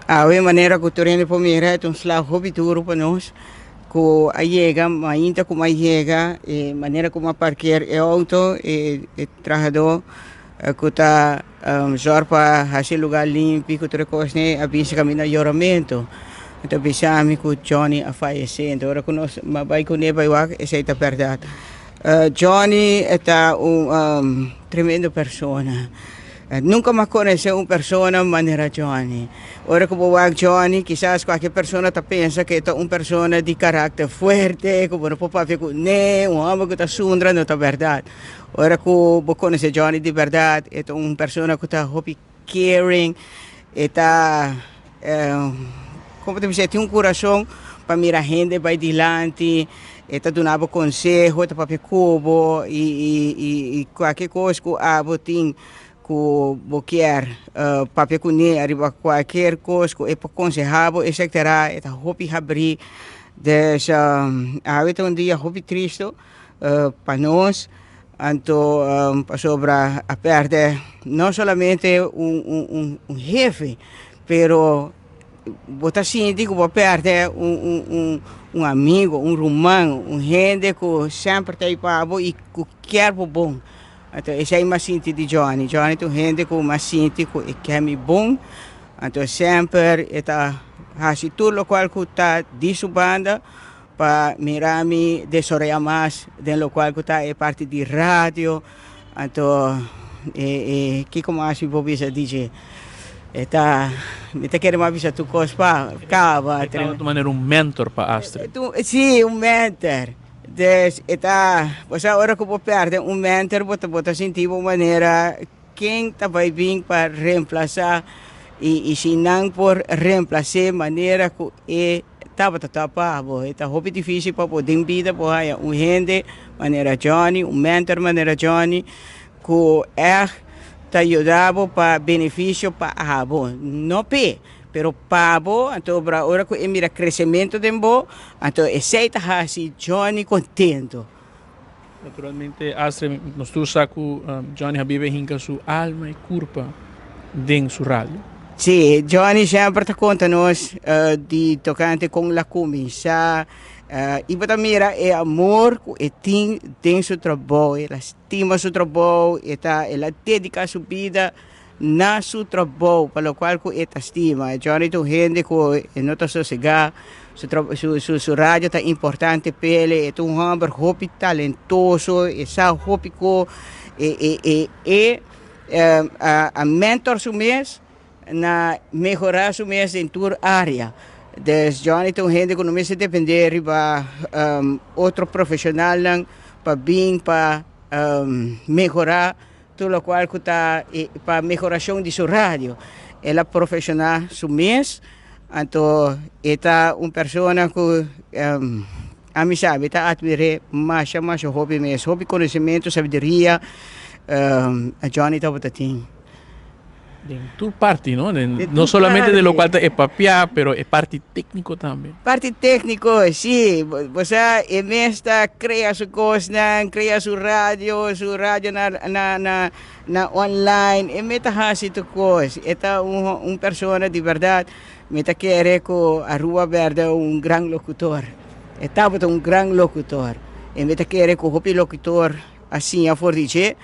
A maneira que o Torino Palmeira é um slag hobby duro para nós. Com a chega, ainda como a chega, maneira como a parquear é auto, trabalhador, que está já para fazer lugar limpo, que tu recosne a bicha caminha melhoramento. Então pensamos que o Johnny a falecer, então agora que nós vai com ele vai essa é a verdade. Johnny é tremenda pessoa. Nunca me conheceu uma pessoa de maneira Johnny. Ora que vou Johnny, quizás qualquer pessoa pensa que é uma pessoa de caráter forte, que não pode ver com um homem que está sundra, não é verdade. Ora que vou conhecer Johnny de verdade, é uma pessoa que está caring, está, como te dizer, tem um coração para mirar a gente vai adiante, está dando conselho, está para cubo e qualquer coisa que a tem que boquear papel com arriba qualquer coisa que é para aconselhar etc é a hobby abrir deixa a um dia hobby triste para nós então para sobra a perder não somente um jefe pero botar assim digo vou perder um amigo romano gente que sempre está aí para e que quer bom. Então, esse é mais sinto de Johnny. Johnny tem gente que mais sinto que é bom. Então, sempre está fazendo tudo o qual está de sua banda para mirar-me, desorientar mais, do qual está é parte de rádio. Então, que como acho que vou dizer, DJ? Me querendo mais dizer tu coisa para acaba. De maneira um mentor para Astrid. Sim, um mentor. Dus você agora que eu vou perder um mentor, vou sentir uma maneira quem está vai vir para reemplaçar e se não por reemplaçar maneira que estava tapado, está muito difícil para poder vida para um gente maneira Johnny, um mentor maneira Johnny que é te ajudava para benefício para a não pe pero pabo, então agora que mira crescimento de bo, então aceita assim Johnny contento. Naturalmente, Astrid, nós tu saco Johnny Habibe hinca sua alma e corpo dentro sua rádio. Sim, Johnny sempre te conta nós de tocante com a comissão. E para mira é amor que tem dentro seu trabalho, ela estima seu trabalho, ela dedica sua vida na seu trabalho, para o qual que estima. Johnny tem gente que não está sossegado, sua rádio está importante para ele, é um homem muito talentoso, e sabe muito a mentor seu mês, na melhorar seu mês em toda área. Dus Johnny tem gente que não se depender de outro profissional para vir para melhorar tudo o qual está para melhoração de sua rádio. Ela é profissional seu mês, então está uma pessoa que a mim sabe está admirar mais hobby mês, hobby conhecimento, sabedoria. A Johnny está botando. Tu parte, ¿no? No solamente de lo cual es papia, pero es parte técnico también. Parte técnico, sí. Você está cria sua coisa, cria sua rádio na online, e meta hasi tu coisa. Eta pessoa de verdade, meta querer que a Rua Verde um grande locutor. Estava um grande locutor. E meta querer que o locutor assim a for dizer.